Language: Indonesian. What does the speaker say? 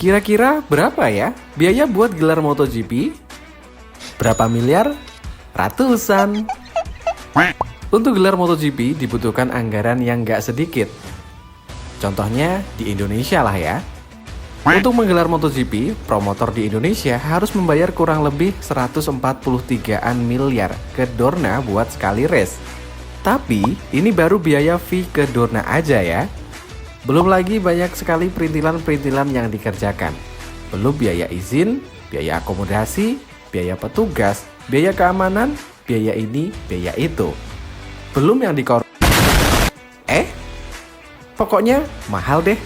Kira-kira berapa ya biaya buat gelar MotoGP? Berapa miliar? Ratusan. Untuk gelar MotoGP dibutuhkan anggaran yang nggak sedikit. Contohnya di Indonesia lah ya. Untuk menggelar MotoGP, promotor di Indonesia harus membayar kurang lebih 143-an miliar ke Dorna buat sekali race. Tapi, ini baru biaya fee ke Dorna aja ya. Belum lagi banyak sekali perintilan-perintilan yang dikerjakan. Belum biaya izin, biaya akomodasi, biaya petugas, biaya keamanan, biaya ini, biaya itu. Belum yang pokoknya mahal deh.